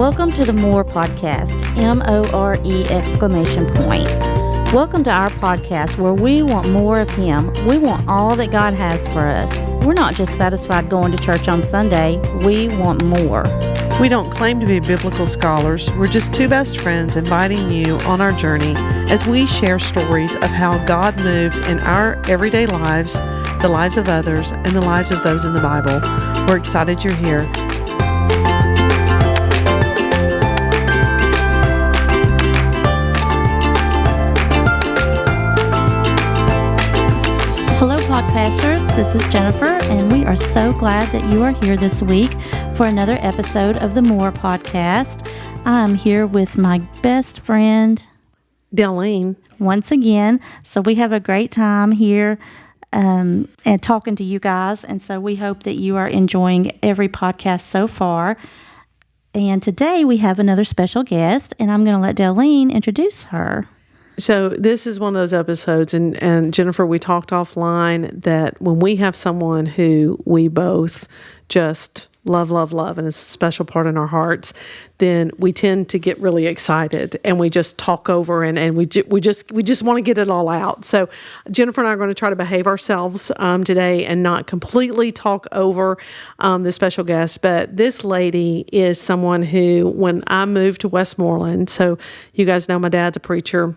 Welcome to the More Podcast, M-O-R-E exclamation point. Welcome to our podcast where we want more of Him. We want all that God has for us. We're not just satisfied going to church on Sunday. We want more. We don't claim to be biblical scholars. We're just two best friends inviting you on our journey as we share stories of how God moves in our everyday lives, the lives of others, and the lives of those in the Bible. We're excited you're here. Hello, podcasters. This is Jennifer, and we are so glad that you are here this week for another episode of the More Podcast. I'm here with my best friend, Dalyne. Once again. So we have a great time here and talking to you guys. And so we hope that you are enjoying every podcast so far. And today we have another special guest, and I'm going to let Dalyne introduce her. So this is one of those episodes, and Jennifer, we talked offline that when we have someone who we both just love, and is a special part in our hearts, then we tend to get really excited and we just talk over and we just want to get it all out. So Jennifer and I are going to try to behave ourselves today and not completely talk over the special guest. But this lady is someone who, when I moved to Westmoreland, so you guys know my dad's a preacher.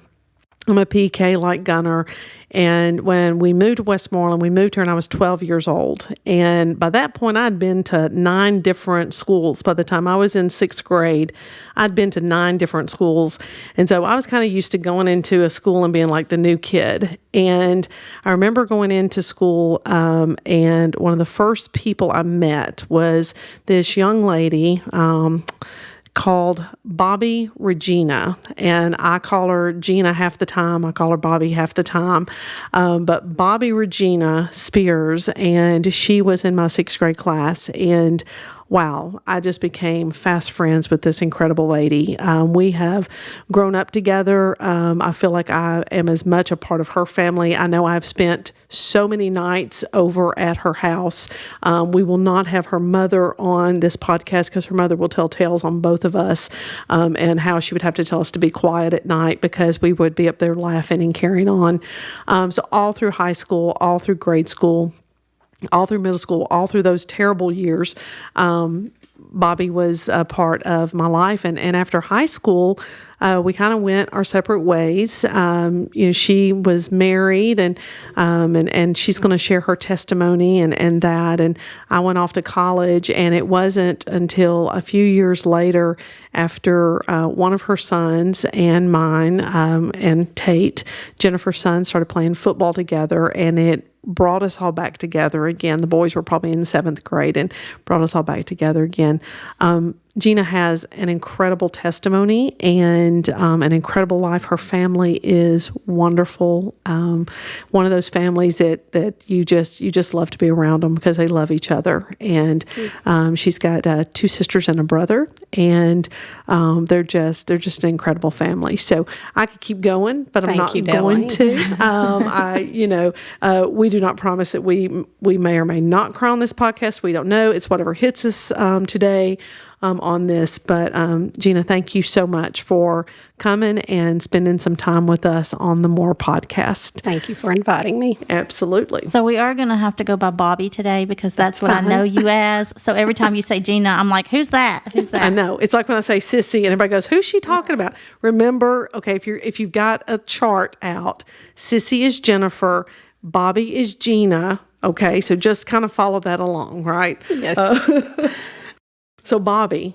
I'm a PK like Gunner. And when we moved to Westmoreland, we moved here and I was 12 years old. And by that point, I'd been to 9 different schools. By the time I was in 6th grade, I'd been to 9 different schools. And so I was kind of used to going into a school and being like the new kid. And I remember going into school, and one of the first people I met was this young lady, called Bobbye Regina, and I call her Gina half the time. I call her Bobbye half the time, but Bobbye Regina Spears, and she was in my 6th grade class, and wow, I just became fast friends with this incredible lady. We have grown up together. I feel like I am as much a part of her family. I know I've spent so many nights over at her house. We will not have her mother on this podcast because her mother will tell tales on both of us, and how she would have to tell us to be quiet at night because we would be up there laughing and carrying on. So all through high school, all through grade school, all through middle school, all through those terrible years, Bobbye was a part of my life. And after high school, we kind of went our separate ways. She was married, and she's going to share her testimony and that. And I went off to college, and it wasn't until a few years later, after one of her sons and mine, and Tate, Jennifer's son, started playing football together, and it brought us all back together again. The boys were probably in 7th grade and brought us all back together again. Gina has an incredible testimony and an incredible life. Her family is wonderful. One of those families that you just love to be around them because they love each other. And she's got 2 sisters and a brother, and they're just an incredible family. So I could keep going, but I'm not going to. We do not promise that we may or may not cry on this podcast. We don't know. It's whatever hits us today. On this. But Gina, thank you so much for coming and spending some time with us on the More Podcast. Thank you for inviting me. Absolutely. So we are going to have to go by Bobbye today because that's what fine. I know you as. So every time you say Gina, I'm like, who's that? Who's that? I know. It's like when I say Sissy and everybody goes, who's she talking about? Remember, okay, if you've got a chart out, Sissy is Jennifer, Bobbye is Gina. Okay, so just kind of follow that along, right? Yes. So Bobbye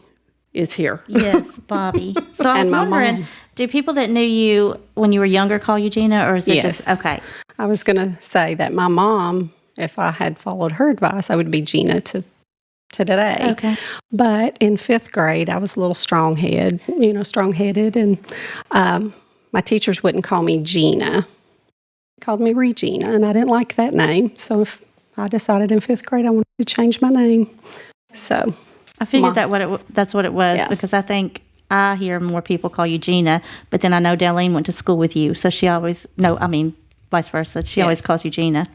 is here. Yes, Bobbye. So I was wondering, do people that knew you when you were younger call you Gina, or is it just, okay? I was going to say that my mom, if I had followed her advice, I would be Gina to today. Okay. But in 5th grade, I was a little strong-headed, and my teachers wouldn't call me Gina. They called me Regina, and I didn't like that name. So I decided in 5th grade I wanted to change my name. So I figured that's what it was, because I think I hear more people call you Gina, but then I know Dalyne went to school with you, so she always, vice versa. She always calls you Gina.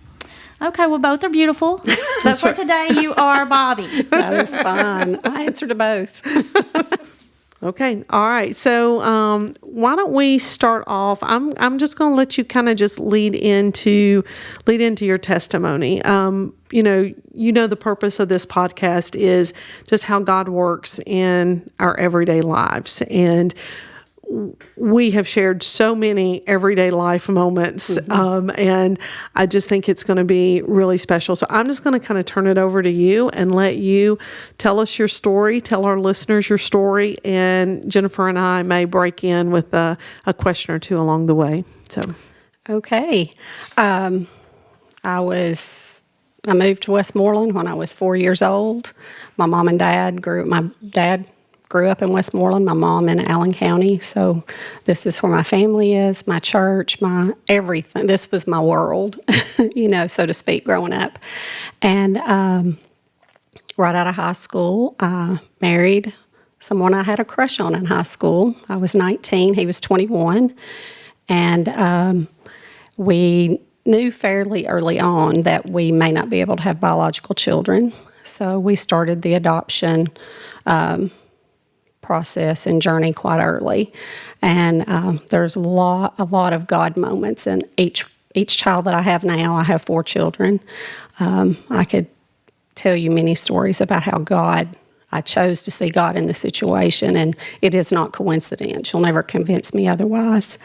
Okay, well, both are beautiful. But for today, you are Bobbye. That was fine. I answered to both. Okay. All right. So why don't we start off? I'm just going to let you kind of just lead into your testimony. The purpose of this podcast is just how God works in our everyday lives, and we have shared so many everyday life moments, and I just think it's going to be really special. So I'm just going to kind of turn it over to you and let you tell us your story, tell our listeners your story, and Jennifer and I may break in with a question or two along the way. So, Okay. I moved to Westmoreland when I was 4 years old. My dad grew up in Westmoreland, my mom in Allen County. So this is where my family is, my church, my everything. This was my world, so to speak, growing up. And right out of high school, I married someone I had a crush on in high school. I was 19, he was 21. And we knew fairly early on that we may not be able to have biological children. So we started the adoption process and journey quite early, and there's a lot of God moments in each child that I have now. I have 4 children. I could tell you many stories about how I chose to see God in the situation, and it is not coincidence. You'll never convince me otherwise.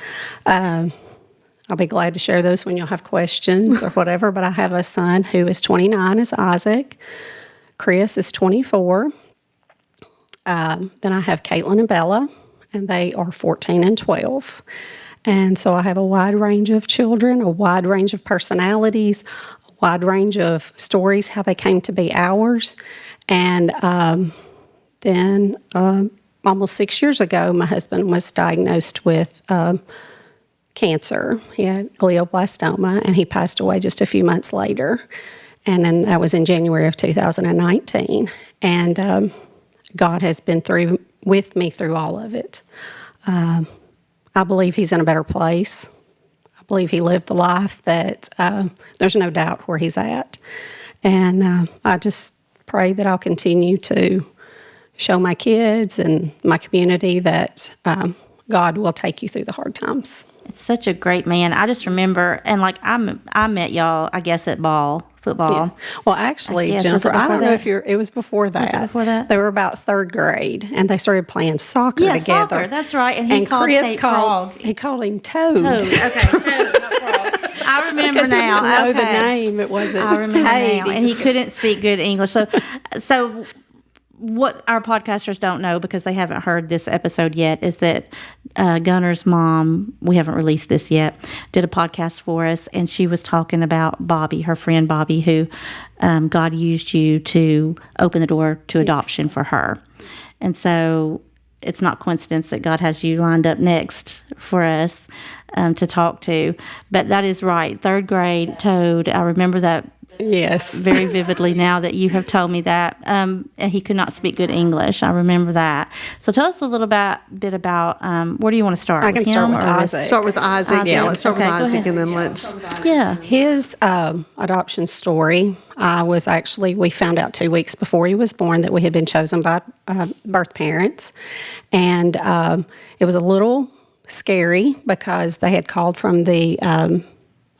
I'll be glad to share those when you'll have questions or whatever, but I have a son who is 29, is Isaac. Chris is 24. Then I have Caitlin and Bella, and they are 14 and 12. And so I have a wide range of children, a wide range of personalities, a wide range of stories, how they came to be ours. And then almost 6 years ago, my husband was diagnosed with cancer. He had glioblastoma, and he passed away just a few months later. And then that was in January of 2019. And God has been with me through all of it. I believe he's in a better place. I believe he lived the life that there's no doubt where he's at. And I just pray that I'll continue to show my kids and my community that God will take you through the hard times. It's such a great man. I just remember, and I met y'all, I guess, at football. Yeah. Well, actually, Jennifer, I don't know if it was before that. Was it before that? They were about 3rd grade, and they started playing soccer together. Soccer, that's right. And he called Chris Tate Frog. He called him Toad. Toad, okay, Toad, not Frog. I remember now. He didn't know the name. It wasn't I remember Tate. now. And he couldn't speak good English. So what our podcasters don't know, because they haven't heard this episode yet, is that Gunner's mom, we haven't released this yet, did a podcast for us, and she was talking about Bobbye, her friend Bobbye, who God used you to open the door to adoption for her. And so it's not coincidence that God has you lined up next for us to talk to. But that is right. 3rd grade, Toad, I remember that. Yes. Very vividly now that you have told me that. And he could not speak good English. I remember that. So tell us a little bit about, where do you want to start? I can start with Isaac. Start with Isaac. Yeah, let's start with Isaac, and then let's... Yeah. His adoption story, we found out 2 weeks before he was born that we had been chosen by birth parents. And it was a little scary because they had called from the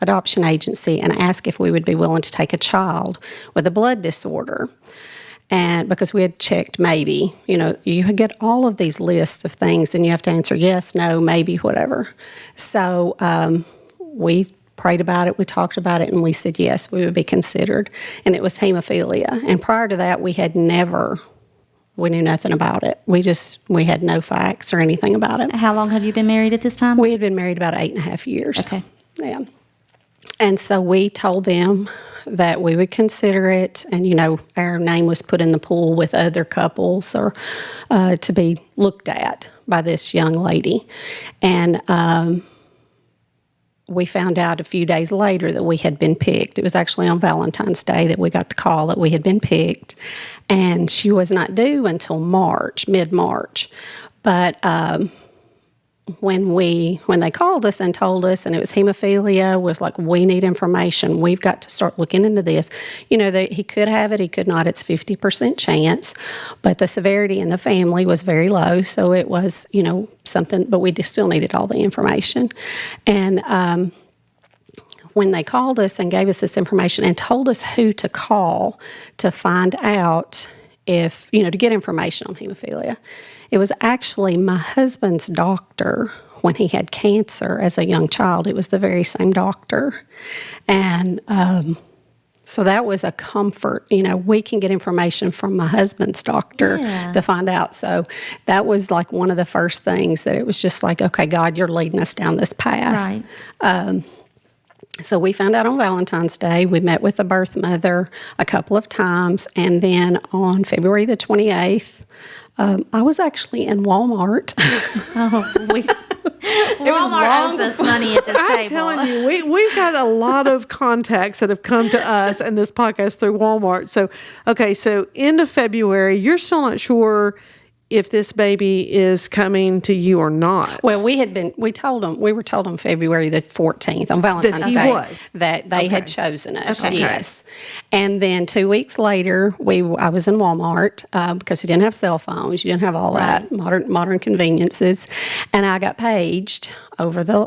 adoption agency and asked if we would be willing to take a child with a blood disorder. And because we had checked maybe, you get all of these lists of things and you have to answer yes, no, maybe, whatever. So we prayed about it, we talked about it, and we said yes, we would be considered. And it was hemophilia. And prior to that, we knew nothing about it. We had no facts or anything about it. How long had you been married at this time? We had been married about 8.5 years. Okay. Yeah. And so we told them that we would consider it, and our name was put in the pool with other couples or to be looked at by this young lady. And we found out a few days later that we had been picked. It was actually on Valentine's Day that we got the call that we had been picked, and she was not due until mid-March. But when they called us and told us, and it was hemophilia, was like, we need information. We've got to start looking into this. He could have it, he could not. It's 50% chance, but the severity in the family was very low. So it was, something, but we just still needed all the information. And when they called us and gave us this information and told us who to call to find out if, to get information on hemophilia, it was actually my husband's doctor when he had cancer as a young child. It was the very same doctor. And so that was a comfort. We can get information from my husband's doctor to find out. So that was like one of the first things that it was just like, okay, God, you're leading us down this path. Right. So we found out on Valentine's Day. We met with the birth mother a couple of times. And then on February the 28th, I was actually in Walmart. Walmart owes us money at this table. I'm telling you, we've got a lot of contacts that have come to us and this podcast through Walmart. So end of February, you're still not sure if this baby is coming to you or not. Well, we were told on February the 14th, on Valentine's Day, that they had chosen us, yes. And then 2 weeks later, I was in Walmart because you didn't have cell phones, you didn't have all that modern conveniences, and I got paged over the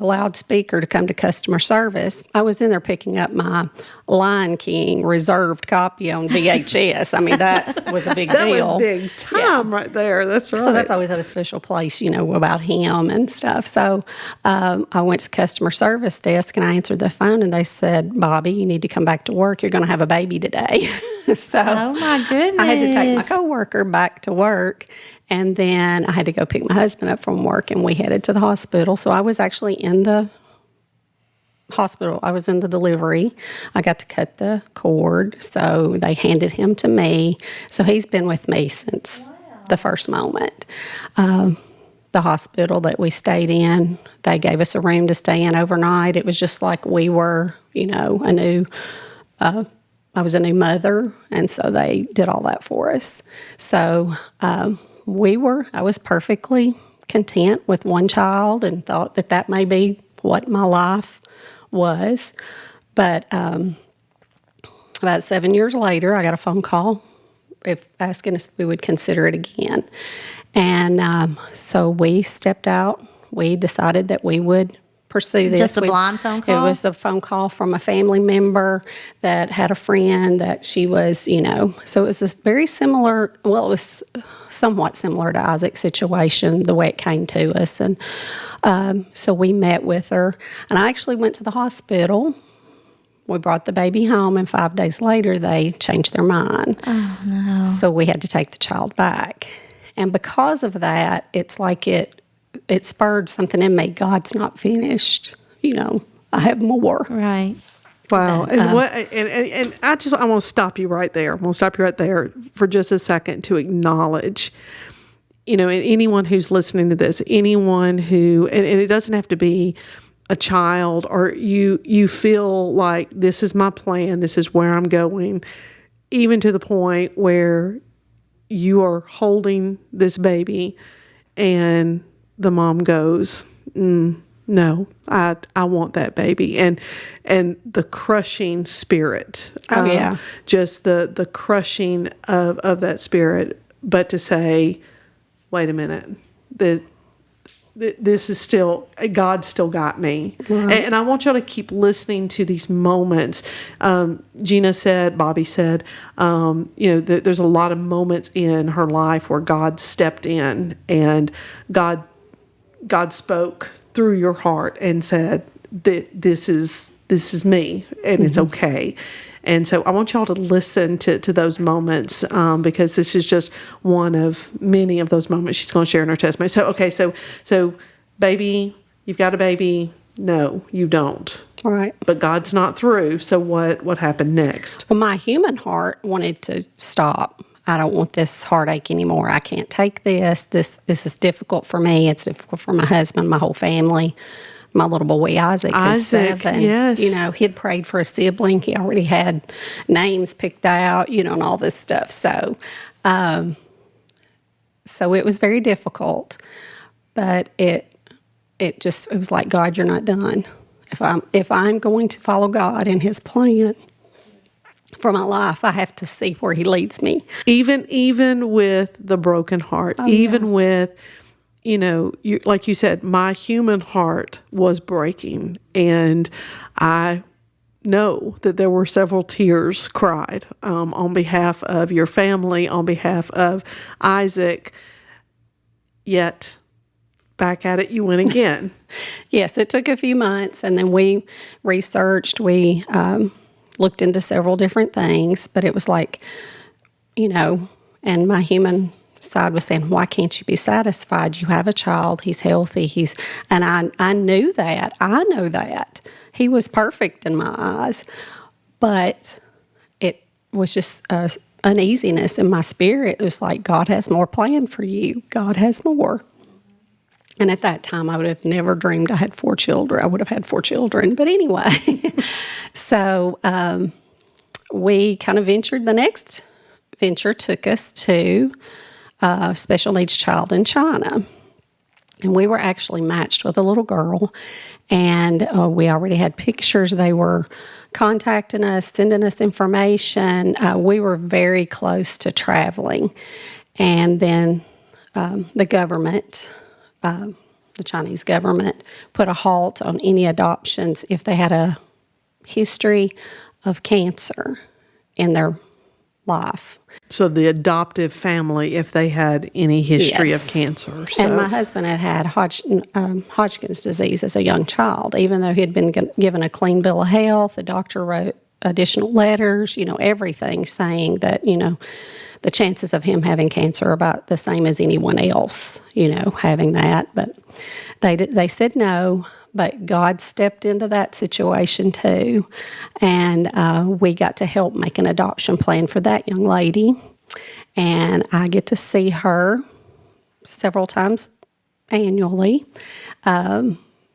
loudspeaker to come to customer service. I was in there picking up my Lion King reserved copy on VHS. I mean, that was a big deal. That was big time right there. That's right. So that's always at a special place, about him and stuff. So I went to the customer service desk and I answered the phone and they said, Bobbye, you need to come back to work. You're going to have a baby today. So oh my goodness. I had to take my coworker back to work. And then I had to go pick my husband up from work, and we headed to the hospital. So I was actually in the hospital. I was in the delivery. I got to cut the cord, so they handed him to me. So he's been with me since the first moment. The hospital that we stayed in, they gave us a room to stay in overnight. It was just like we were, I was a new mother, and so they did all that for us. So I was perfectly content with one child and thought that may be what my life was. But about 7 years later, I got a phone call asking us if we would consider it again. And so we stepped out. We decided that we would pursue this. Just a blind phone call? It was a phone call from a family member that had a friend that she was, so it was a very similar, it was somewhat similar to Isaac's situation, the way it came to us. And so we met with her, and I actually went to the hospital. We brought the baby home, and 5 days later, they changed their mind. Oh, no. So we had to take the child back. And because of that, it's like it spurred something in me. God's not finished. I have more. Right. Wow. And I want to stop you right there. I'm going to stop you right there for just a second to acknowledge, and anyone who's listening to this, anyone who, and it doesn't have to be a child, or you feel like this is my plan, this is where I'm going, even to the point where you are holding this baby and the mom goes, no, I want that baby. And the crushing spirit. Oh, yeah. Just the crushing of that spirit. But to say, wait a minute, this is still, God still got me. Right. And I want y'all to keep listening to these moments. Gina said, Bobbye said, there's a lot of moments in her life where God stepped in and God spoke through your heart and said that this is me and it's okay. And so I want y'all to listen to those moments because this is just one of many of those moments she's going to share in her testimony. So baby, you've got a baby. No, you don't. All right. But God's not through. So what happened next? Well, my human heart wanted to stop. I don't want this heartache anymore. I can't take this. This is difficult for me. It's difficult for my husband, my whole family. My little boy Isaac, who's 7. Yes. He had prayed for a sibling. He already had names picked out, and all this stuff. So it was very difficult. but it was like, God, you're not done. If I'm going to follow God and His plan for my life, I have to see where He leads me. Even with the broken heart, with, like you said, my human heart was breaking, and I know that there were several tears cried on behalf of your family, on behalf of Isaac, yet back at it you went again. Yes, it took a few months, and then we researched, we looked into several different things, but it was like, and my human side was saying, why can't you be satisfied? You have a child, he's healthy, and I knew that. I know that. He was perfect in my eyes, but it was just uneasiness in my spirit. It was like, God has more planned for you. God has more. And at that time, I would have never dreamed I had 4 children. I would have had 4 children. But anyway, so we kind of ventured. The next venture took us to a special needs child in China. And we were actually matched with a little girl. And we already had pictures. They were contacting us, sending us information. We were very close to traveling. And then the government... the Chinese government put a halt on any adoptions if they had a history of cancer in their life. So the adoptive family, if they had any history Yes. of cancer. And my husband had Hodgkin's disease as a young child. Even though he had been given a clean bill of health, the doctor wrote additional letters, everything saying that, the chances of him having cancer are about the same as anyone else, having that. But they said no, but God stepped into that situation too. And we got to help make an adoption plan for that young lady. And I get to see her several times annually,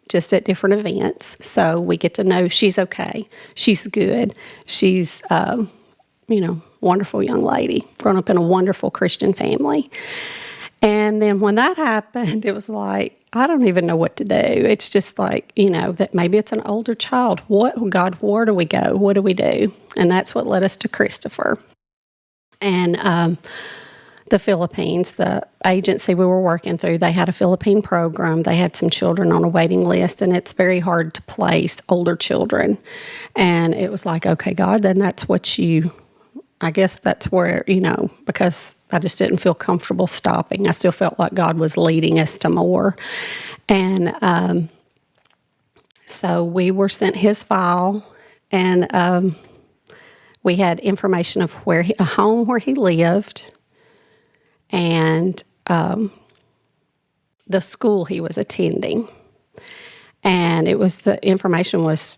just at different events. So we get to know she's okay. She's good. She's, wonderful young lady, grown up in a wonderful Christian family. And then when that happened, it was like, I don't even know what to do. It's just like, that maybe it's an older child. God, where do we go? What do we do? And that's what led us to Christopher. And the Philippines, the agency we were working through, they had a Philippine program. They had some children on a waiting list, and it's very hard to place older children. And it was like, okay, God, then that's what I guess that's where, because I just didn't feel comfortable stopping. I still felt like God was leading us to more. And so we were sent his file, and we had information of a home where he lived, and the school he was attending. And the information was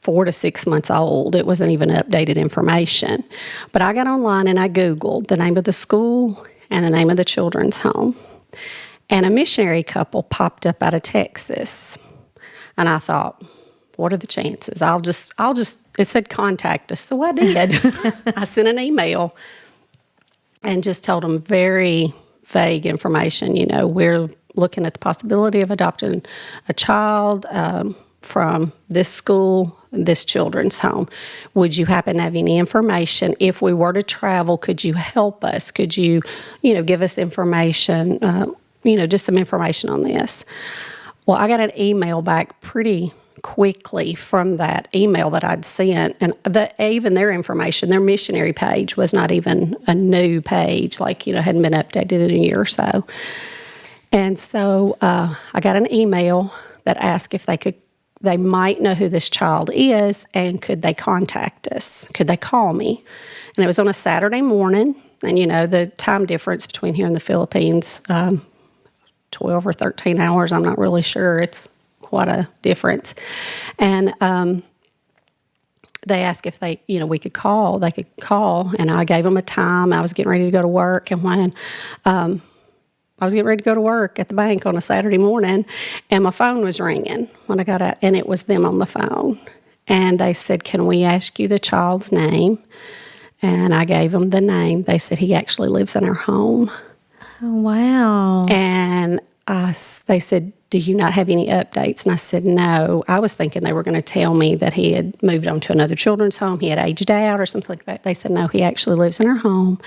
4 to 6 months old. It wasn't even updated information. But I got online and I Googled the name of the school and the name of the children's home. And a missionary couple popped up out of Texas. And I thought, what are the chances? It said contact us. So I did. I sent an email and just told them very vague information. We're looking at the possibility of adopting a child from this school, this children's home. Would you happen to have any information? If we were to travel, could you help us? Could you, give us information, just some information on this? Well, I got an email back pretty quickly from that email that I'd sent, and even their information, their missionary page was not even a new page, hadn't been updated in a year or so. And so I got an email that asked if they might know who this child is, and could they contact us? Could they call me? And it was on a Saturday morning, and the time difference between here and the Philippines, 12 or 13 hours, I'm not really sure. It's quite a difference. And they asked if we could call. They could call, and I gave them a time. I was getting ready to go to work, and when I was getting ready to go to work at the bank on a Saturday morning, and my phone was ringing when I got out, and it was them on the phone. And they said, can we ask you the child's name? And I gave them the name. They said, he actually lives in our home. Oh, wow. And they said, "Do you not have any updates?" And I said, "No." I was thinking they were going to tell me that he had moved on to another children's home. He had aged out or something like that. They said, "No, he actually lives in our home."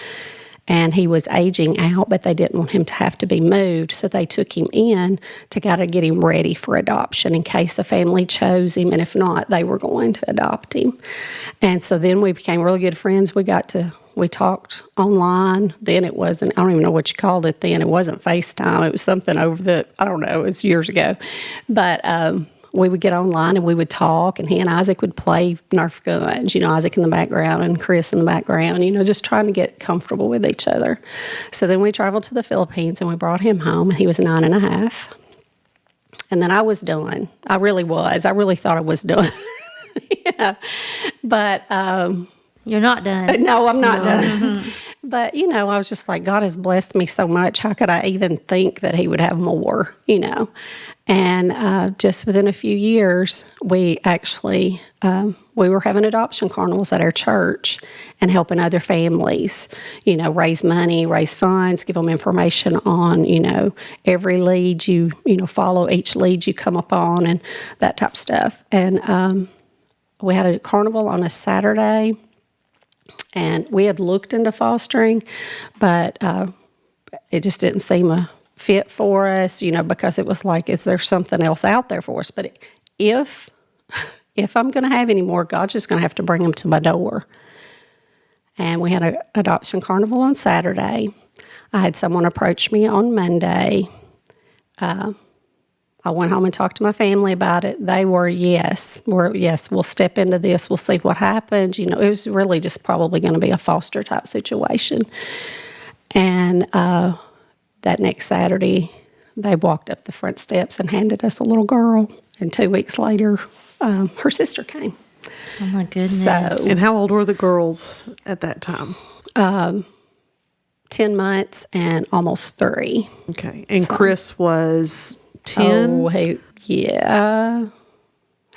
And he was aging out, but they didn't want him to have to be moved. So they took him in to kind of get him ready for adoption in case the family chose him. And if not, they were going to adopt him. And so then we became really good friends. We talked online. Then it wasn't, I don't even know what you called it then. It wasn't FaceTime. It was something I don't know, it was years ago. But we would get online and we would talk, and he and Isaac would play Nerf guns, Isaac in the background and Chris in the background, just trying to get comfortable with each other. So then we traveled to the Philippines and we brought him home, and he was 9.5. And then I was done. I really was. I really thought I was done. But You're not done. no, I'm not done. But, I was just like, God has blessed me so much. How could I even think that he would have more, And just within a few years, we actually, we were having adoption carnivals at our church and helping other families, raise money, raise funds, give them information on, every lead you follow, each lead you come upon, and that type of stuff. And we had a carnival on a Saturday. And we had looked into fostering, but it just didn't seem a fit for us, because it was like, is there something else out there for us? But if I'm going to have any more, God's just going to have to bring them to my door. And we had an adoption carnival on Saturday. I had someone approach me on Monday. I went home and talked to my family about it. They were, yes, we'll step into this. We'll see what happens. It was really just probably going to be a foster type situation. And that next Saturday, they walked up the front steps and handed us a little girl. And 2 weeks later, her sister came. Oh, my goodness. And how old were the girls at that time? 10 months and almost 3. Okay. And Chris was 10? Oh,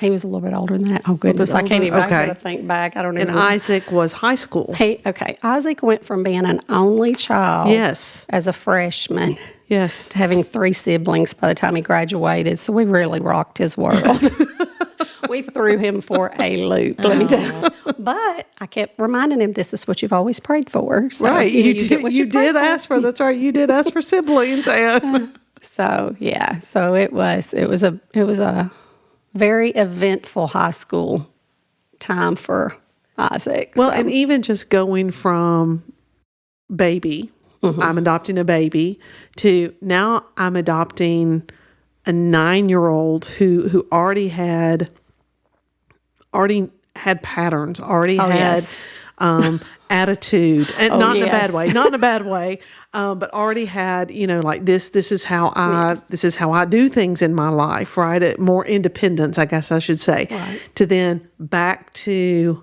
he was a little bit older than that. Oh, goodness. I can't even I gotta think back. I don't even And Isaac was high school. Isaac went from being an only child as a freshman to having 3 siblings by the time he graduated. So we really rocked his world. We threw him for a loop, let me tell you. But I kept reminding him, this is what you've always prayed for. So, right. You did ask for. That's right. You did ask for siblings. So yeah, so it was a very eventful high school time for Isaac. Well, and even just going from baby, I'm adopting a baby, to now I'm adopting a 9-year-old who already had patterns, had attitude, and not in a bad way, but already had, like this is how I do things in my life, right? More independence, I guess I should say, to then back to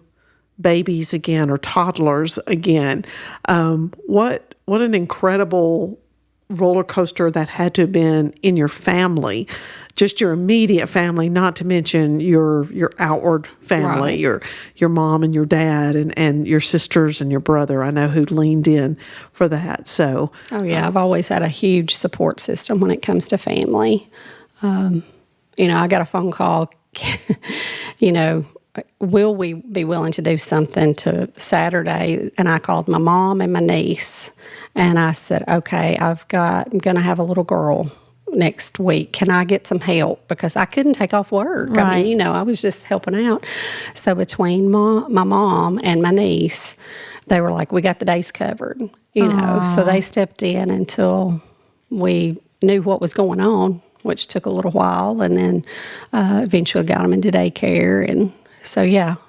babies again or toddlers again. What an incredible roller coaster that had to have been in your family, just your immediate family, not to mention your outward family, your mom and your dad and your sisters and your brother. I know who leaned in for that. So, I've always had a huge support system when it comes to family. I got a phone call, will we be willing to do something to Saturday? And I called my mom and my niece, and I said, okay, I'm going to have a little girl next week. Can I get some help? Because I couldn't take off work. Right. I mean, I was just helping out. So between my mom and my niece, they were like, we got the days covered, So they stepped in until we knew what was going on, which took a little while, and then eventually got them into daycare. And so,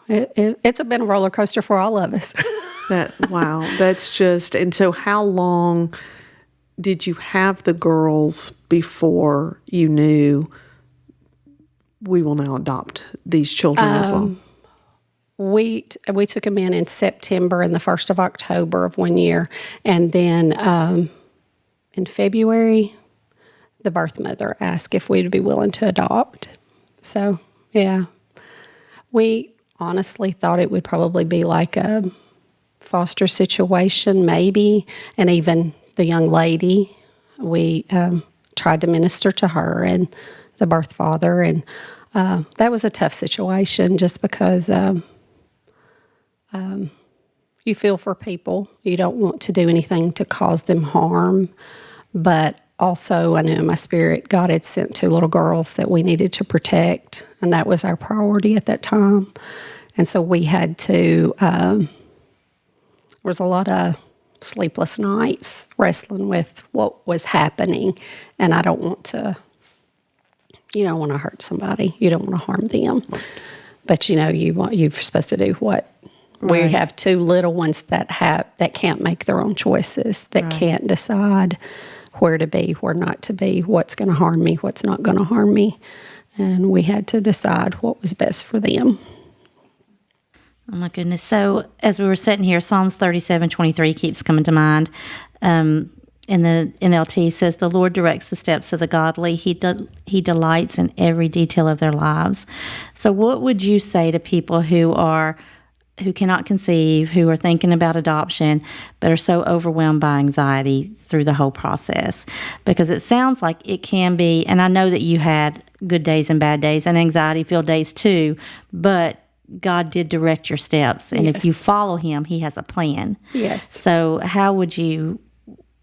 it's been a roller coaster for all of us. That's just, and so how long did you have the girls before you knew we will now adopt these children as well? We took them in September and the 1st of October of one year. And then in February, the birth mother asked if we'd be willing to adopt. So, we honestly thought it would probably be like a foster situation, maybe, and even the young lady, we tried to minister to her and the birth father. And that was a tough situation just because you feel for people. You don't want to do anything to cause them harm. But also, I knew in my spirit, God had sent 2 little girls that we needed to protect, and that was our priority at that time. And so we had to, there was a lot of sleepless nights wrestling with what was happening. And I don't want to, you don't want to hurt somebody. You don't want to harm them. But, you're supposed to do what? Right. We have 2 little ones that can't make their own choices, that can't decide where to be, where not to be, what's going to harm me, what's not going to harm me. And we had to decide what was best for them. Oh, my goodness. So as we were sitting here, Psalms 37:23 keeps coming to mind. In the NLT says, the Lord directs the steps of the godly. He delights in every detail of their lives. So what would you say to people who cannot conceive, who are thinking about adoption, but are so overwhelmed by anxiety through the whole process? Because it sounds like it can be, and I know that you had good days and bad days and anxiety-filled days too, but God did direct your steps. And if you follow him, he has a plan. Yes. So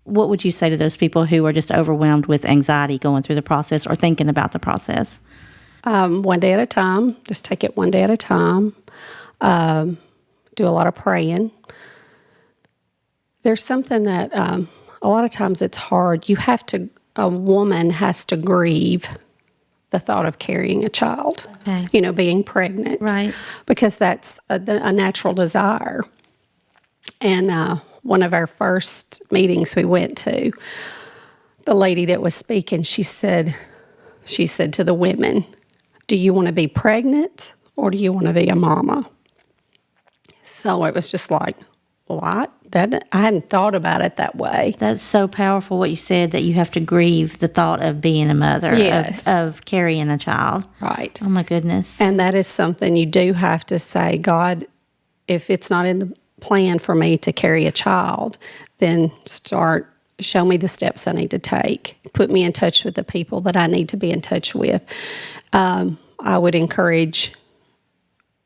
what would you say to those people who are just overwhelmed with anxiety going through the process or thinking about the process? One day at a time. Just take it one day at a time. Do a lot of praying. There's something that a lot of times it's hard. A woman has to grieve the thought of carrying a child, being pregnant. Right. Because that's a natural desire. And one of our first meetings we went to, the lady that was speaking, she said to the women, do you want to be pregnant or do you want to be a mama? So it was just like, what? I hadn't thought about it that way. That's so powerful what you said, that you have to grieve the thought of being a mother, of carrying a child. Right. Oh, my goodness. And that is something you do have to say, God, if it's not in the plan for me to carry a child, then show me the steps I need to take. Put me in touch with the people that I need to be in touch with. I would encourage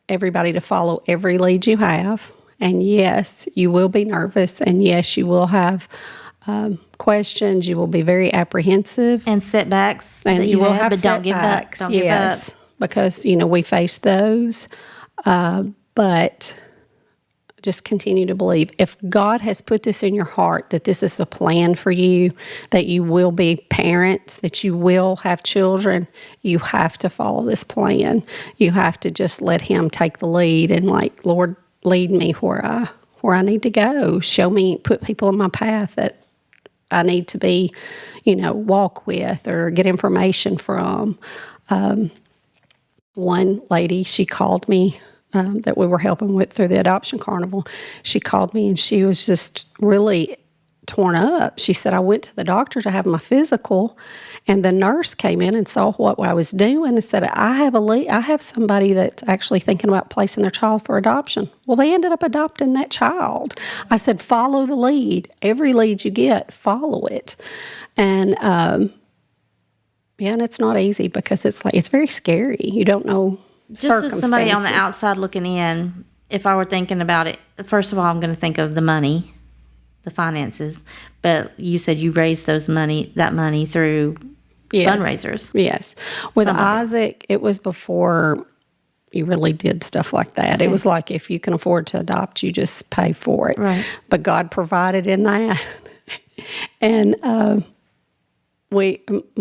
everybody to follow every lead you have. And yes, you will be nervous. And yes, you will have questions. You will be very apprehensive. And setbacks. And you will have but don't give up. setbacks. Yes, because, we face those. But just continue to believe. If God has put this in your heart, that this is the plan for you, that you will be parents, that you will have children, you have to follow this plan. You have to just let him take the lead and Lord, lead me where I need to go. Show me, put people in my path that I need to be, walk with or get information from. One lady, she called me that we were helping with through the adoption carnival. She called me and she was just really torn up. She said, I went to the doctor to have my physical, and the nurse came in and saw what I was doing and said, I have somebody that's actually thinking about placing their child for adoption. Well, they ended up adopting that child. I said, follow the lead. Every lead you get, follow it. And and it's not easy because it's very scary. You don't know Just as somebody on the outside looking in, if I were thinking about it, first of all, I'm going to think of the money, the finances. But you said you raised that money through fundraisers. Yes. With Isaac, it was before you really did stuff like that. Okay. It was like, if you can afford to adopt, you just pay for it. Right. But God provided in that. And my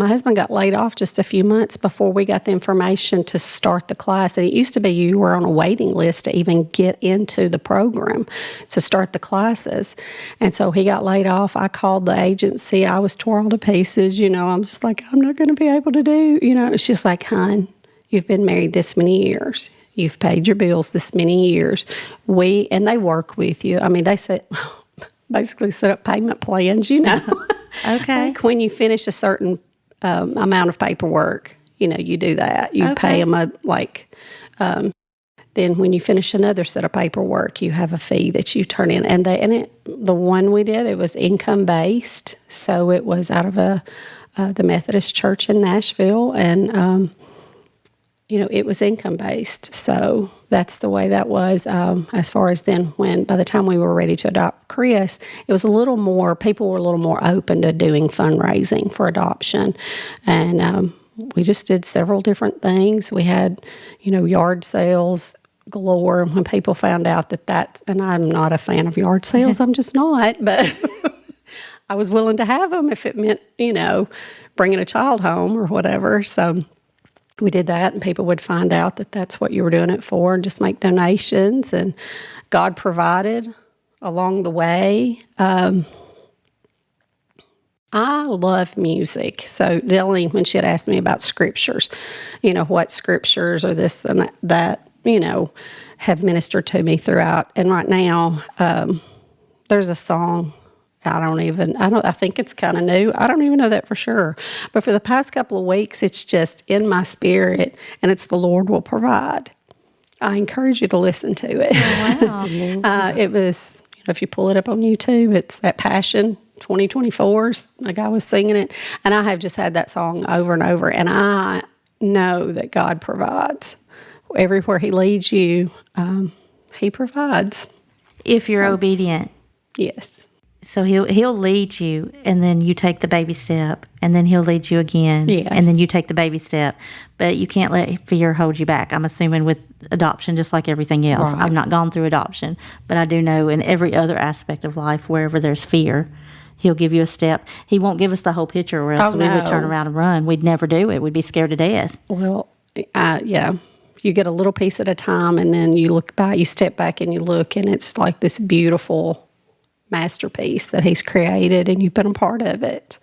husband got laid off just a few months before we got the information to start the class. And it used to be you were on a waiting list to even get into the program to start the classes. And so he got laid off. I called the agency. I was torn to pieces. I'm just like, I'm not going to be able to do. It's just like, hon, you've been married this many years. You've paid your bills this many years. And they work with you. I mean, they basically set up payment plans, Okay. Like when you finish a certain amount of paperwork, you do that. You pay them then when you finish another set of paperwork, you have a fee that you turn in. And the one we did, it was income based, so it was out of a the Methodist Church in Nashville, and it was income-based. So that's the way that was. As far as then, by the time we were ready to adopt Chris, it was people were a little more open to doing fundraising for adoption. And we just did several different things. We had, yard sales galore. When people found out and I'm not a fan of yard sales, I'm just not, but I was willing to have them if it meant, bringing a child home or whatever. So we did that, and people would find out that that's what you were doing it for and just make donations. And God provided along the way. I love music. So Dalyne, when she had asked me about scriptures, what scriptures or this and that, have ministered to me throughout. And right now, there's a song. I think it's kind of new. I don't even know that for sure. But for the past couple of weeks, it's just in my spirit, and it's "The Lord Will Provide." I encourage you to listen to it. Oh, wow. It was, if you pull it up on YouTube, it's at Passion 2024. The guy was singing it. And I have just had that song over and over. And I know that God provides. Everywhere He leads you, He provides. If you're obedient. Yes. So he'll lead you, and then you take the baby step, and then he'll lead you again, yes. And then you take the baby step. But you can't let fear hold you back. I'm assuming with adoption, just like everything else. Right. I've not gone through adoption, but I do know in every other aspect of life, wherever there's fear, He'll give you a step. He won't give us the whole picture, or else we would turn around and run. We'd never do it. We'd be scared to death. Well, yeah. You get a little piece at a time, and then you step back and you look, and it's like this beautiful masterpiece that He's created, and you've been a part of it.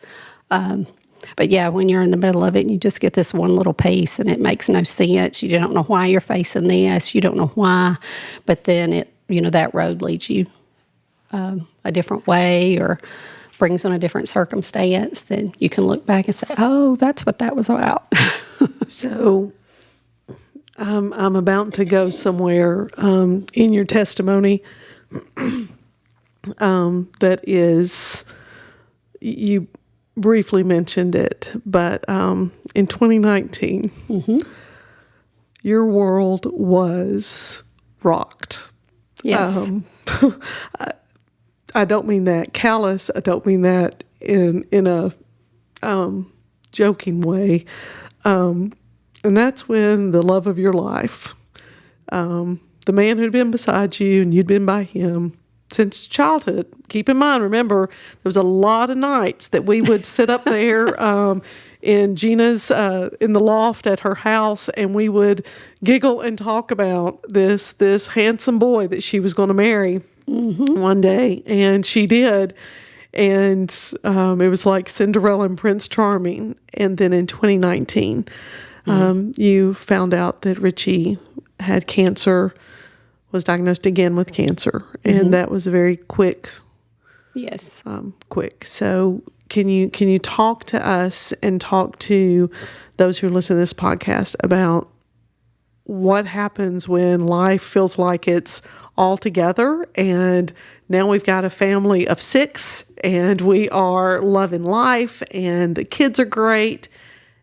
But yeah, when you're in the middle of it and you just get this one little piece and it makes no sense, you don't know why you're facing this, you don't know why, but then that road leads you a different way or brings on a different circumstance, then you can look back and say, oh, that's what that was about. So I'm about to go somewhere in your testimony that is, you briefly mentioned it, but in 2019, your world was rocked. Yes. I don't mean that callous. I don't mean that in a joking way. And that's when the love of your life, the man who'd been beside you and you'd been by him since childhood. Keep in mind, remember, there was a lot of nights that we would sit up there in Gina's, in the loft at her house, and we would giggle and talk about this handsome boy that she was going to marry one day. And she did. And it was like Cinderella and Prince Charming. And then in 2019, you found out that Richie had cancer, was diagnosed again with cancer, and that was very quick. Yes. Quick. So can you talk to us and talk to those who listen to this podcast about what happens when life feels like it's all together, and now we've got a family of 6, and we are loving life, and the kids are great,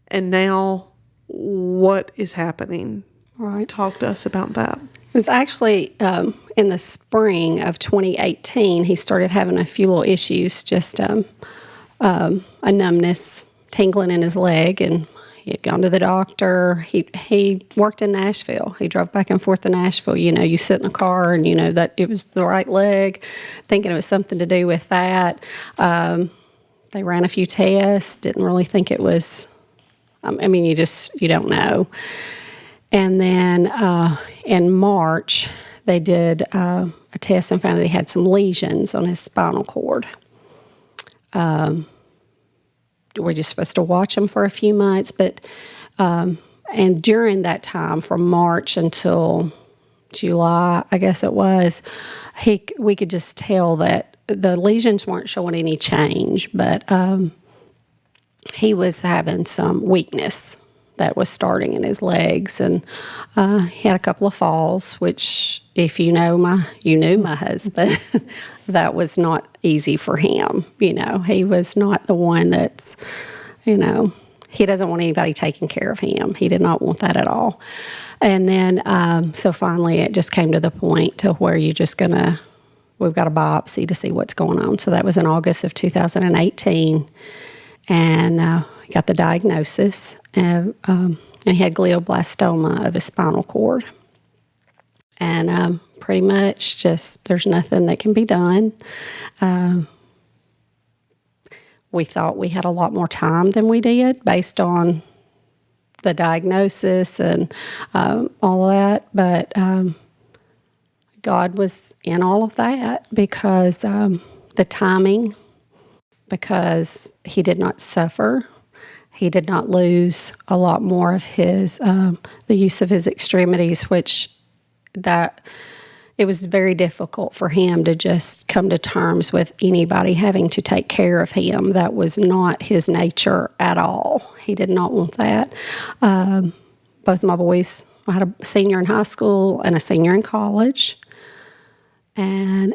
and now what is happening? Right. Talk to us about that. It was actually in the spring of 2018, he started having a few little issues, just a numbness, tingling in his leg, and he had gone to the doctor. He worked in Nashville. He drove back and forth to Nashville. You sit in a car and that it was the right leg, thinking it was something to do with that. They ran a few tests, didn't really think it was, you don't know. And then in March, they did a test and found that he had some lesions on his spinal cord. We're just supposed to watch him for a few months, but and during that time, from March until July, I guess it was, we could just tell that the lesions weren't showing any change, but he was having some weakness that was starting in his legs, and he had a couple of falls, which, if you knew my husband, that was not easy for him. He was not the one that's, He doesn't want anybody taking care of him. He did not want that at all. And then, so finally it just came to the point to where we've got a biopsy to see what's going on. So that was in August of 2018. And got the diagnosis. And he had glioblastoma of his spinal cord. And pretty much just there's nothing that can be done. We thought we had a lot more time than we did based on the diagnosis and all of that. But God was in all of that because the timing, because he did not suffer. He did not lose a lot more of his, the use of his extremities, which it was very difficult for him to just come to terms with anybody having to take care of him. That was not his nature at all. He did not want that. Both of my boys, I had a senior in high school and a senior in college. And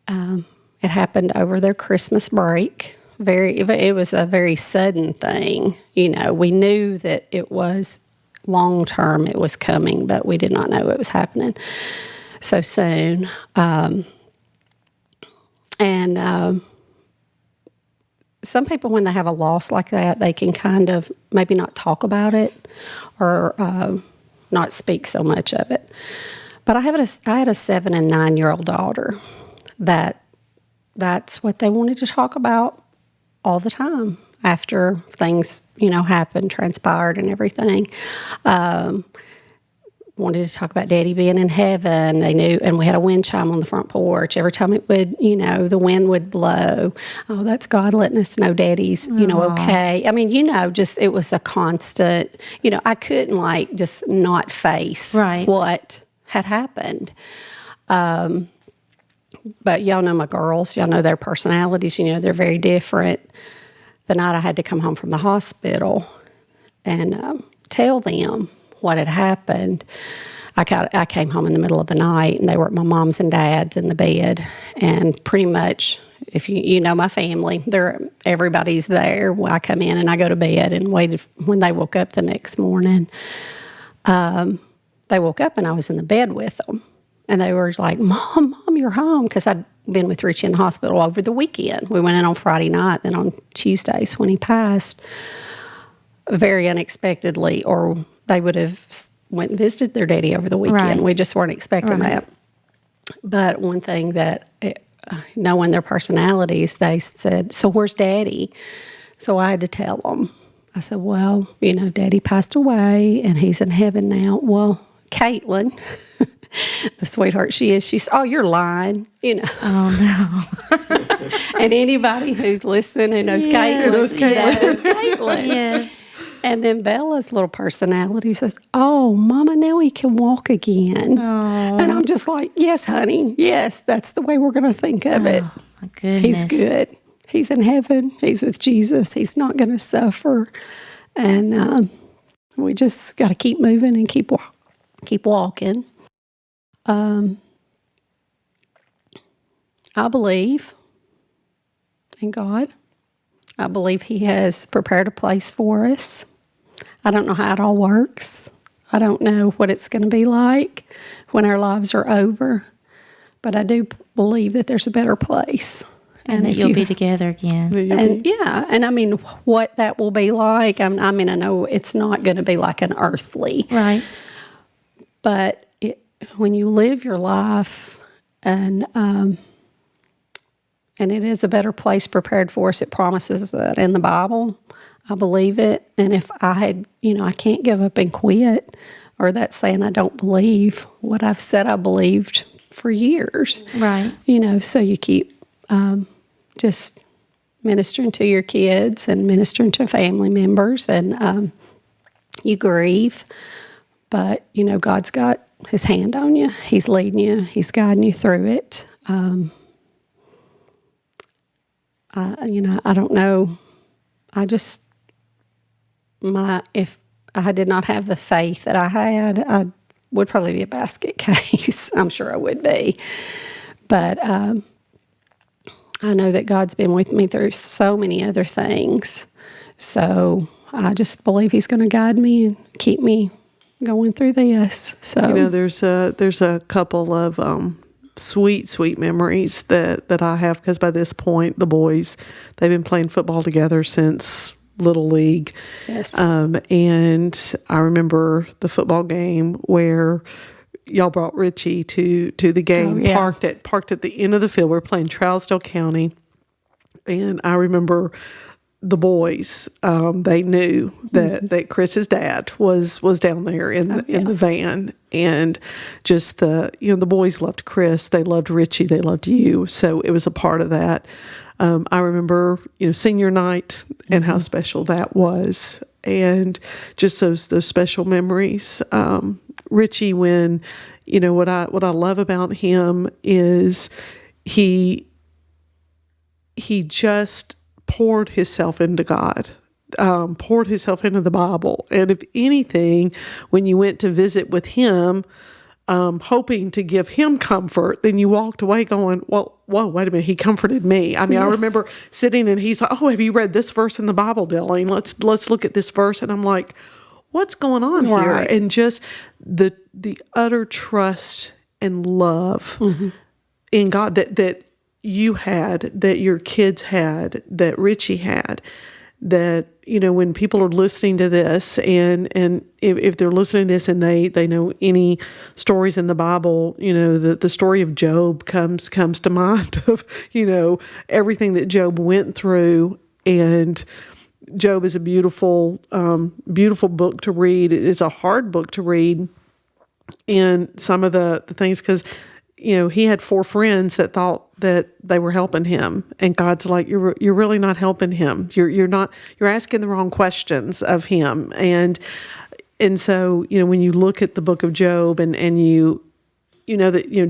it happened over their Christmas break. It was a very sudden thing. We knew that it was long term, it was coming, but we did not know it was happening so soon. And some people, when they have a loss like that, they can kind of maybe not talk about it or not speak so much of it. But I had a 7 and 9-year-old daughter that's what they wanted to talk about all the time after things, happened, transpired and everything. Wanted to talk about Daddy being in heaven. They knew, and we had a wind chime on the front porch. Every time it would, the wind would blow. Oh, that's God letting us know Daddy's, okay. I mean, just it was a constant, I couldn't just not face what had happened. But y'all know my girls. Y'all know their personalities. They're very different. The night I had to come home from the hospital and tell them what had happened, I came home in the middle of the night, and they were at my mom's and dad's in the bed. And pretty much, if you know my family, everybody's there. I come in and I go to bed and waited when they woke up the next morning. They woke up and I was in the bed with them. And they were like, Mom, you're home. Because I'd been with Richie in the hospital over the weekend. We went in on Friday night, and on Tuesdays when he passed, very unexpectedly, or they would have went and visited their daddy over the weekend. Right. We just weren't expecting that. But one thing that, knowing their personalities, they said, so where's Daddy? So I had to tell them. I said, well, Daddy passed away, and he's in heaven now. Well, Caitlin, the sweetheart she is, she's, oh, you're lying, Oh, no. And anybody who's listening who knows Caitlin, knows Caitlin. Yes. And then Bella's little personality says, oh, Mama, now he can walk again. Oh. And I'm just like, yes, honey, yes, that's the way we're going to think of it. My goodness. He's good. He's in heaven. He's with Jesus. He's not going to suffer. And we just got to keep moving and keep walking. I believe in God. I believe He has prepared a place for us. I don't know how it all works. I don't know what it's going to be like when our lives are over. But I do believe that there's a better place. And that you'll be together again. And I mean, what that will be like, I know it's not going to be like an earthly. Right. But when you live your life and it is a better place prepared for us, it promises that in the Bible. I believe it. And if I had, I can't give up and quit, or that's saying I don't believe what I've said I believed for years. Right. So you keep just ministering to your kids and ministering to family members, and you grieve. But, God's got His hand on you. He's leading you. He's guiding you through it. I don't know. If I did not have the faith that I had, I would probably be a basket case. I'm sure I would be. But I know that God's been with me through so many other things. So I just believe He's going to guide me and keep me going through this. So there's a couple of sweet memories that I have, because by this point the boys, they've been playing football together since Little League. Yes. And I remember the football game where y'all brought Richie to the game. Oh, yeah. parked at the end of the field. We were playing Trousdale County, and I remember the boys, they knew that Chris's dad was down there in the van, and just the boys loved Chris, they loved Richie, they loved you, so it was a part of that. I remember senior night and how special that was, and just those special memories. Richie, when what I love about him is he just poured himself into God, poured himself into the Bible. And if anything, when you went to visit with him, hoping to give him comfort, then you walked away going, whoa, wait a minute, he comforted me. I mean, yes. I remember sitting and he's like, oh, have you read this verse in the Bible, Dalyne? Let's look at this verse. And I'm like, what's going on here? And just the utter trust and love in God that you had, that your kids had, that Richie had, that, when people are listening to this and if they're listening to this and they know any stories in the Bible, the story of Job comes to mind of, everything that Job went through. And Job is a beautiful book to read. It's a hard book to read. And some of the things, because he had 4 friends that thought that they were helping him, and God's like, you're really not helping him. You're asking the wrong questions of him. And so, when you look at the book of Job and you know that,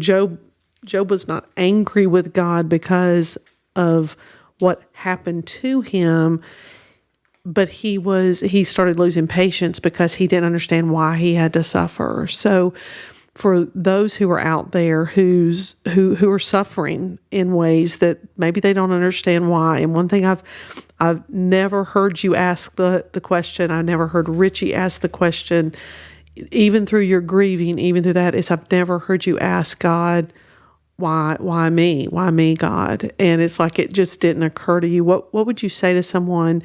Job was not angry with God because of what happened to him, but he started losing patience because he didn't understand why he had to suffer. So for those who are out there who are suffering in ways that maybe they don't understand why. And one thing I've never heard you ask the question, I never heard Richie ask the question, even through your grieving, even through that, is I've never heard you ask God, why me? Why me, God? And it's like it just didn't occur to you. What would you say to someone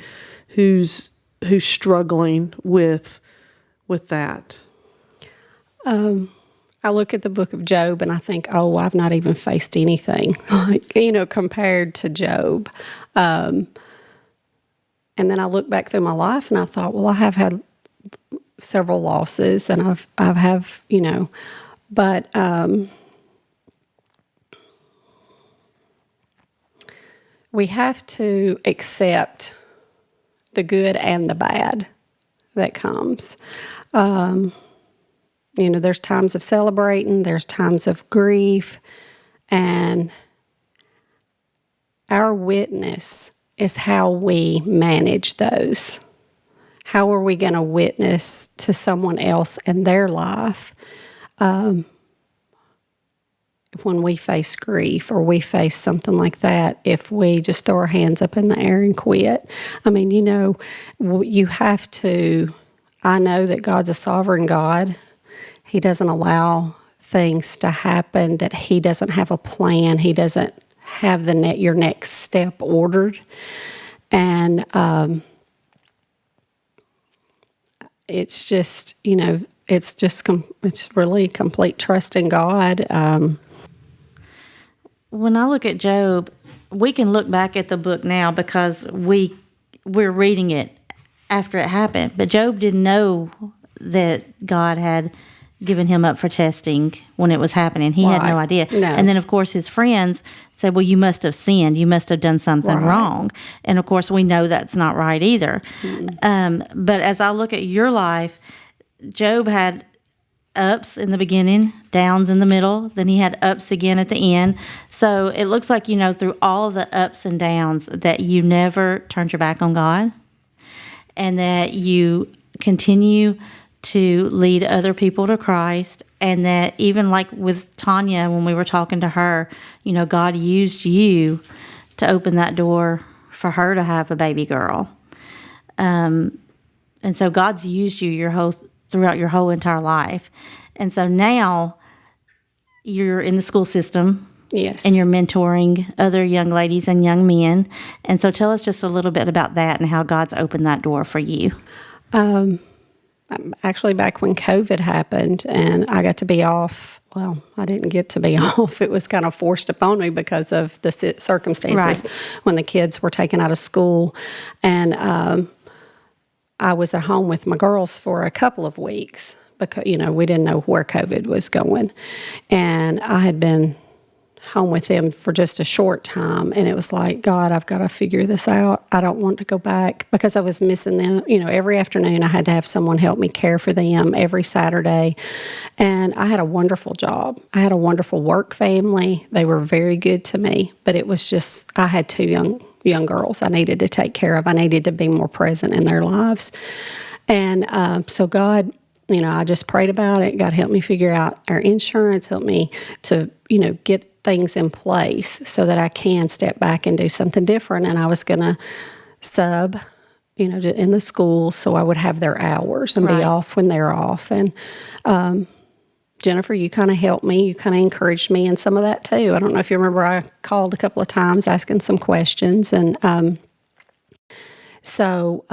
who's struggling with that? I look at the book of Job and I think, oh, I've not even faced anything compared to Job. And then I look back through my life and I thought, well, I have had several losses and but we have to accept the good and the bad that comes. There's times of celebrating, there's times of grief, and our witness is how we manage those. How are we going to witness to someone else in their life when we face grief or we face something like that, if we just throw our hands up in the air and quit? I mean, you have to, I know that God's a sovereign God. He doesn't allow things to happen that He doesn't have a plan. He doesn't have your next step ordered. And it's just, it's really complete trust in God. When I look at Job, we can look back at the book now because we're reading it after it happened. But Job didn't know that God had given him up for testing when it was happening. He had no idea. No. And then, of course, his friends said, well, you must have sinned. You must have done something wrong. And, of course, we know that's not right either. But as I look at your life, Job had ups in the beginning, downs in the middle, then he had ups again at the end. So it looks like, through all of the ups and downs, that you never turned your back on God and that you continue to lead other people to Christ, and that even like with Tanya, when we were talking to her, God used you to open that door for her to have a baby girl. And so God's used you throughout your whole entire life. And so now you're in the school system. Yes. And you're mentoring other young ladies and young men. And so tell us just a little bit about that and how God's opened that door for you. Actually, back when COVID happened and I got to be off, well, I didn't get to be off. It was kind of forced upon me because of the circumstances when the kids were taken out of school. And I was at home with my girls for a couple of weeks because, we didn't know where COVID was going. And I had been home with them for just a short time, and it was like, God, I've got to figure this out. I don't want to go back because I was missing them. Every afternoon I had to have someone help me care for them every Saturday, and I had a wonderful job. I had a wonderful work family. They were very good to me, but it was just, I had two young girls I needed to take care of. I needed to be more present in their lives. And so God, I just prayed about it. God helped me figure out our insurance, helped me to, get things in place so that I can step back and do something different. And I was going to sub, in the school so I would have their hours and be off when they're off. And Jennifer, you kind of helped me. You kind of encouraged me in some of that too. I don't know if you remember, I called a couple of times asking some questions. And so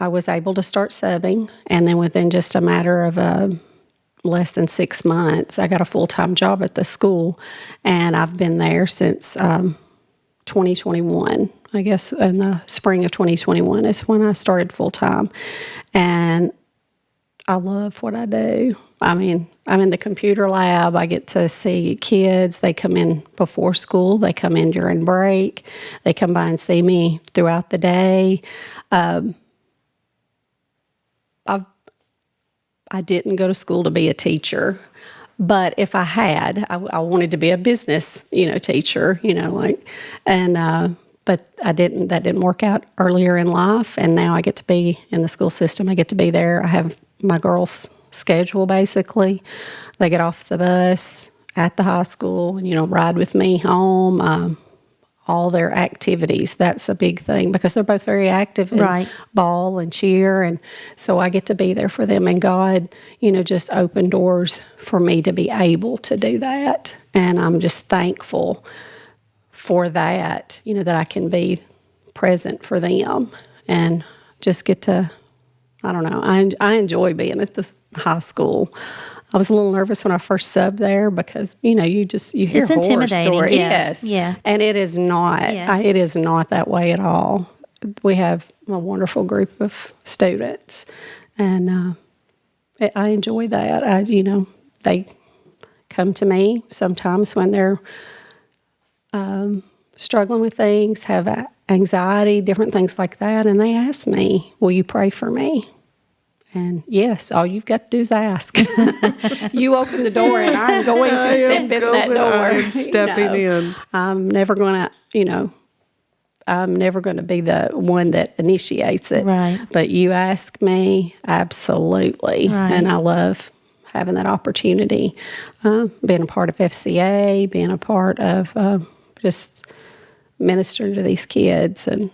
I was able to start subbing. And then within just a matter of less than 6 months, I got a full-time job at the school, and I've been there since 2021. I guess in the spring of 2021 is when I started full-time, and I love what I do. I mean, I'm in the computer lab. I get to see kids. They come in before school. They come in during break. They come by and see me throughout the day. I didn't go to school to be a teacher, but if I had, I wanted to be a business, teacher, but I didn't. That didn't work out earlier in life, and now I get to be in the school system. I get to be there. I have my girls' schedule basically. They get off the bus at the high school and ride with me home. All their activities. That's a big thing because they're both very active in ball and cheer. And so I get to be there for them. And God, just opened doors for me to be able to do that. And I'm just thankful for that, that I can be present for them and just get to, I don't know, I enjoy being at this high school. I was a little nervous when I first subbed there because, you hear it's horror intimidating. stories. Yeah. Yes. Yeah. And it is not. It is not that way at all. We have a wonderful group of students, and I enjoy that. They come to me sometimes when they're struggling with things, have anxiety, different things like that, and they ask me, will you pray for me? And yes, all you've got to do is ask. You open the door, and I'm going to step in that door. I'm stepping in. I'm never going to, I'm never going to be the one that initiates it. Right. But you ask me, absolutely. Right. And I love having that opportunity, being a part of FCA, being a part of just ministering to these kids and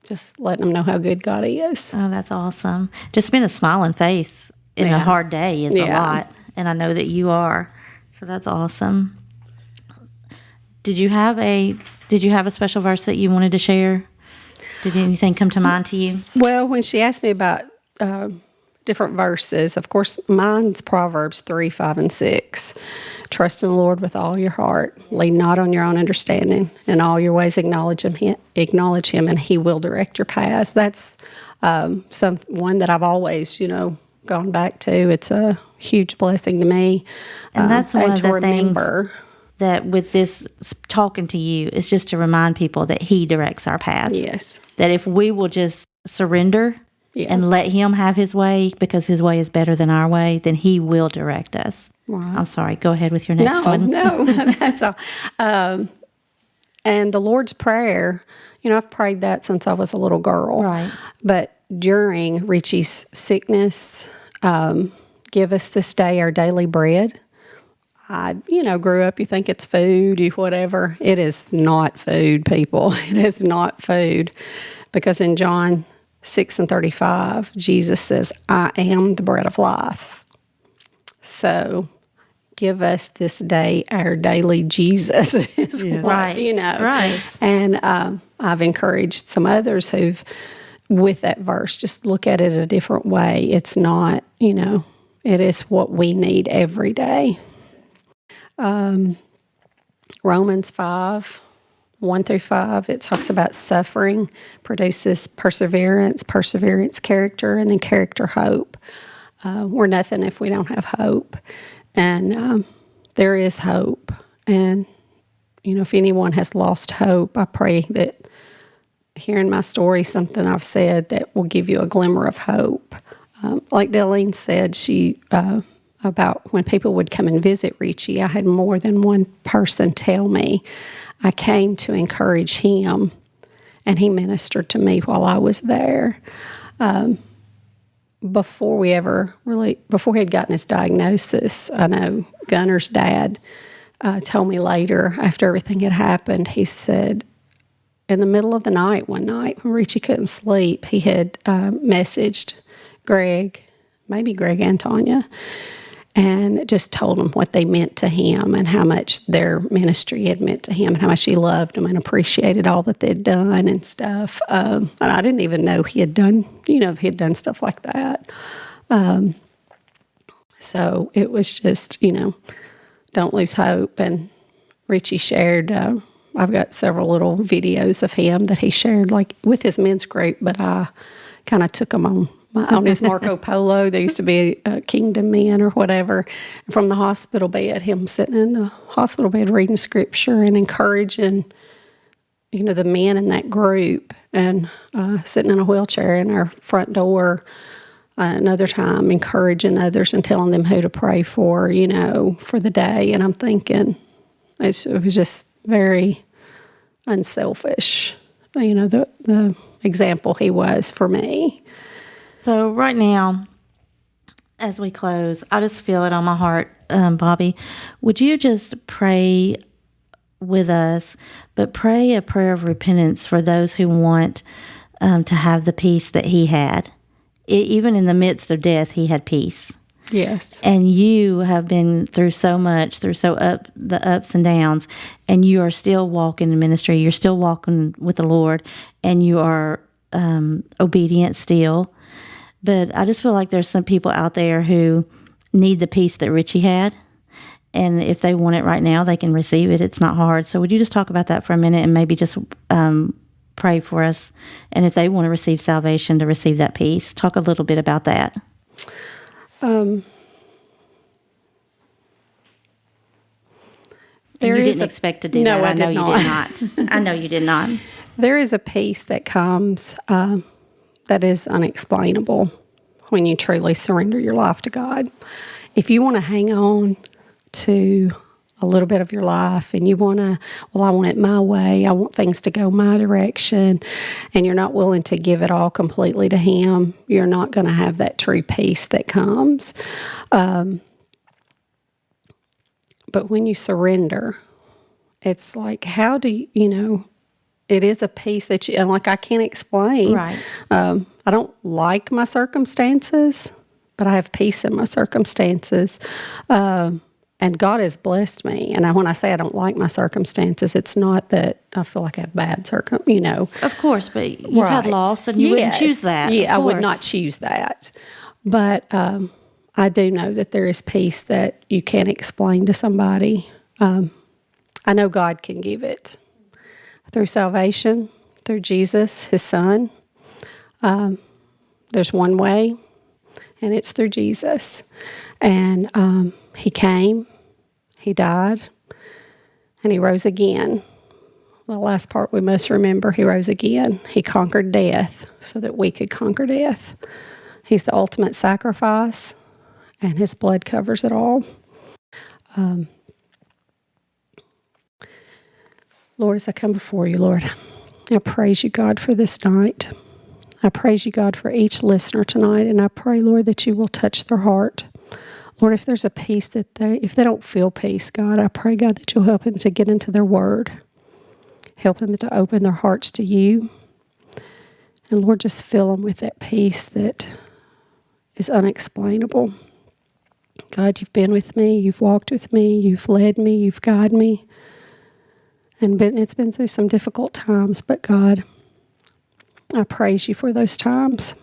just letting them know how good God is. Oh, that's awesome. Just being a smiling face in a hard day is a lot. And I know that you are. So that's awesome. Did you have a special verse that you wanted to share? Did anything come to mind to you? Well, when she asked me about different verses, of course, mine's Proverbs 3, 5, and 6. Trust in the Lord with all your heart. Lean not on your own understanding. In all your ways acknowledge him, and he will direct your paths. That's one that I've always, gone back to. It's a huge blessing to me. And that's one of the remember. Things that with this talking to you is just to remind people that he directs our paths. Yes. That if we will just surrender and let him have his way, because his way is better than our way, then he will direct us. Right. I'm sorry. Go ahead with your next one. No, that's all. And the Lord's Prayer, I've prayed that since I was a little girl. Right. But during Richie's sickness, give us this day our daily bread. I, grew up, you think it's food, whatever. It is not food, people. It is not food. Because in John 6:35, Jesus says, I am the bread of life. So give us this day our daily Jesus. Is Yes. what, Right. Right. And I've encouraged some others who've, with that verse, just look at it a different way. It's not, it is what we need every day. Romans 5:1-5, it talks about suffering produces perseverance, character, and then character, hope. We're nothing if we don't have hope. And there is hope. And, if anyone has lost hope, I pray that hearing my story, something I've said that will give you a glimmer of hope. Like Dalyne said, she about when people would come and visit Richie, I had more than one person tell me, I came to encourage him, and he ministered to me while I was there. Before he had gotten his diagnosis, I know Gunner's dad told me later, after everything had happened, he said, in the middle of the night, one night, when Richie couldn't sleep, he had messaged Greg and Tanya, and just told them what they meant to him and how much their ministry had meant to him and how much he loved them and appreciated all that they'd done and stuff. And I didn't even know he had done stuff like that. So it was just, don't lose hope. And Richie shared, I've got several little videos of him that he shared, like with his men's group, but I kind of took them on his Marco Polo. There used to be a Kingdom Men or whatever. From the hospital bed, him sitting in the hospital bed reading scripture and encouraging, the men in that group, and sitting in a wheelchair in our front door another time, encouraging others and telling them who to pray for, for the day. And I'm thinking it was just very unselfish, the example he was for me. So right now, as we close, I just feel it on my heart, Bobbye. Would you just pray with us, but pray a prayer of repentance for those who want to have the peace that he had? Even in the midst of death, he had peace. Yes. And you have been through so much, the ups and downs, and you are still walking in ministry. You're still walking with the Lord, and you are obedient still. But I just feel like there's some people out there who need the peace that Richie had. And if they want it right now, they can receive it. It's not hard. So would you just talk about that for a minute and maybe just pray for us? And if they want to receive salvation, to receive that peace, talk a little bit about that. You didn't expect to do that. I know you did not. I know you did not. There is a peace that comes that is unexplainable when you truly surrender your life to God. If you want to hang on to a little bit of your life and you want to, I want it my way, I want things to go my direction, and you're not willing to give it all completely to Him, you're not going to have that true peace that comes. But when you surrender, it's like, how do you, it is a peace that you, and like I can't explain. Right. I don't like my circumstances, but I have peace in my circumstances. And God has blessed me. And when I say I don't like my circumstances, it's not that I feel like I have bad circumstances, Of course, but you've had loss and you wouldn't choose that. Yeah, I would not choose that. But I do know that there is peace that you can't explain to somebody. I know God can give it through salvation, through Jesus, His Son. There's one way, and it's through Jesus. And He came, He died, and He rose again. The last part we must remember, He rose again. He conquered death so that we could conquer death. He's the ultimate sacrifice, and His blood covers it all. Lord, as I come before you, Lord, I praise you, God, for this night. I praise you, God, for each listener tonight, and I pray, Lord, that you will touch their heart. Lord, if there's a peace if they don't feel peace, God, I pray, God, that you'll help them to get into their word. Help them to open their hearts to you. And Lord, just fill them with that peace that is unexplainable. God, you've been with me, you've walked with me, you've led me, you've guided me. And it's been through some difficult times, but God, I praise you for those times,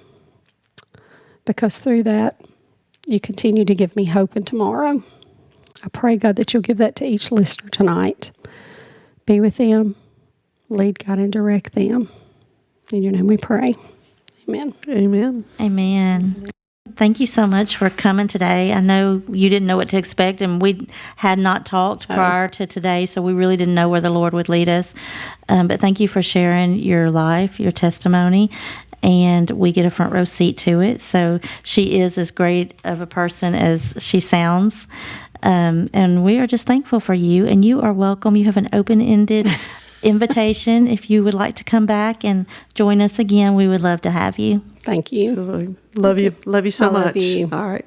because through that, you continue to give me hope in tomorrow. I pray, God, that you'll give that to each listener tonight. Be with them, lead, guide, and direct them. In your name we pray. Amen. Amen. Amen. Thank you so much for coming today. I know you didn't know what to expect, and we had not talked prior to today, so we really didn't know where the Lord would lead us. But thank you for sharing your life, your testimony, and we get a front row seat to it. So she is as great of a person as she sounds, and we are just thankful for you, and you are welcome. You have an open-ended invitation. If you would like to come back and join us again, we would love to have you. Thank you. Absolutely. Love you. Love you so I love much. you. All right.